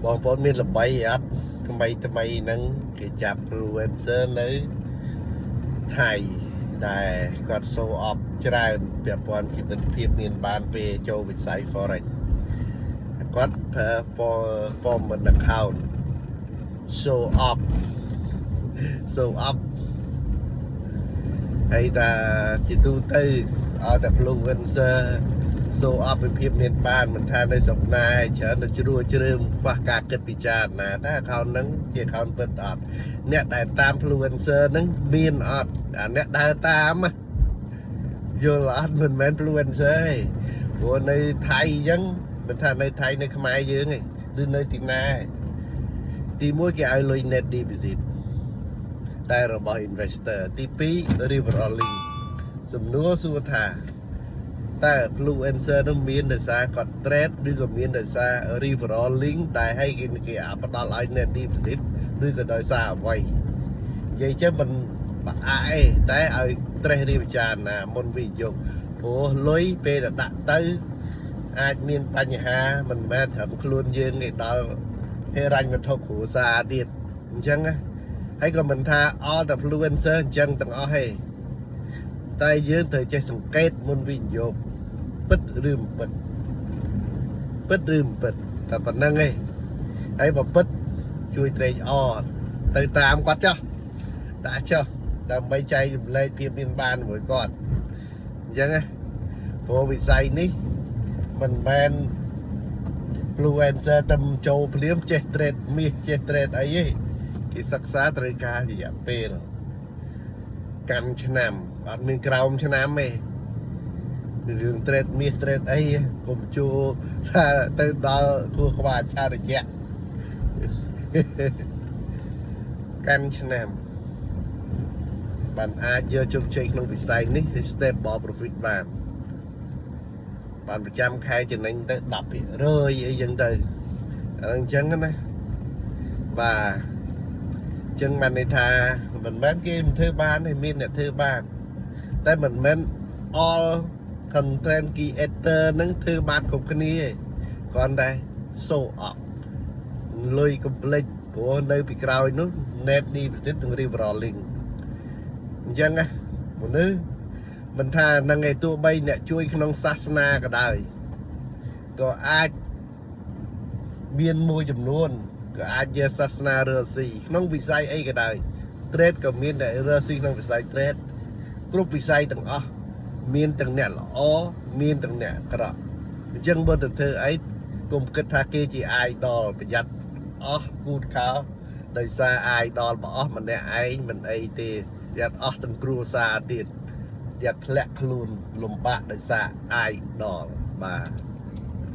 បងប្អូនមានល្បីអត់ថ្មីហ្នឹងគេចាប់ influencer នៅថៃដែលគាត់ show off ច្រើនពាក់ព័ន្ធជីវិតភាពមានបានពេលចូលវិស័យ forex គាត់ប្រើ form an account show off ហើយតាជាទូទៅឲ្យតែ influencer show off ពីភាពមានបានមិនថានៅស្រុកណាច្រើនទៅជ្រើមខ្វះការគិតពិចារណាតែ account ហ្នឹងជា account ពិតអត់អ្នកដែលតាម influencer ហ្នឹងមានអត់អាអ្នកដើរតាមយល់អត់មិនមែន influencer ទេព្រោះនៅថៃអញ្ចឹងមិនថានៅថៃនៅខ្មែរយើងទេឬនៅទីណាទី1គេឲ្យលុយ net deposit តែរបស់ investor ទី2 referral link សំណួរសួរថាតែ influencer នោះមានដោយសារគាត់ trade ឬក៏មានដោយសារ referral link ដែលឲ្យគេផ្ដល់ឲ្យ net deposit ឬក៏ដោយសារអ្វីនិយាយចឹងមិនបាក់អាយតែឲ្យត្រេះរិះពិចារណាមុនវិនិយោគព្រោះលុយពេលដាក់ទៅអាចមានបញ្ហាមិនមែនត្រឹមខ្លួនយើងទេដល់ហេរញ្ញវត្ថុគ្រួសារទៀតអញ្ចឹងណាហើយក៏មិនថា all the influencer អញ្ចឹងទាំងអស់ទេតែយើងត្រូវចេះសង្កេតមុនវិនិយោគពិតឬមិនពិតឬមិនពិតតែប៉ុណ្្នឹងឯងហើយបើពិតជួយត្រេកអរទៅតាមគាត់ចុះដាក់ចុះដើម្បីចែករំលែកភាពមានបានជាមួយគាត់អញ្ចឹងណាព្រោះវិស័យនេះមិនមែន influencer តែចូលភ្លាមចេះ trade មាសចេះ trade អីទេគេសិក្សាត្រូវការរយៈពេលកាន់ឆ្នាំអត់មានក្រោមឆ្នាំទេរឿង trade មាស trade អីកុំជួថាទៅដល់គួរក្បាលឆារយៈកាន់ឆ្នាំបានអាចយកជោគជ័យក្នុងវិស័យនេះគឺ stable profit បានប្រចាំខែចំណេញទៅ 10% អីចឹងទៅអញ្ចឹងណាបាទចឹងបានន័យថាមិនមែនគេមិនធ្វើបានទេមានអ្នកធ្វើបានតែមិនមែន all content creator នឹងធ្វើបានគ្រប់គ្នាទេគ្រាន់តែ show off លុយ complete ព្រោះនៅពីក្រោយនោះ net deposit និង referral link អញ្ចឹងណាមនុស្សមិនថានឹងឯទោះបីអ្នកជួយក្នុងសាសនាក៏ដោយក៏អាចមានមួយចំនួនក៏អាចជាសាសនារើស៊ីក្នុងវិស័យអីក៏ដោយ trade ក៏មានតែរើស៊ីក្នុងវិស័យ trade គ្រប់វិស័យទាំងអស់មានទាំងអ្នកល្អមានទាំងអ្នកអាក្រក់អញ្ចឹងបើទៅធ្វើអីកុំគិតថាគេជា idol ប្រយ័ត្នអស់គូតខោដោយសារ idol បអស់ម្នាក់ឯងមិនអីទេប្រយ័ត្នអស់ទាំងគ្រួសារទៀត ធ្លាក់ខ្លួនលំបាកដោយសារ idol បាទ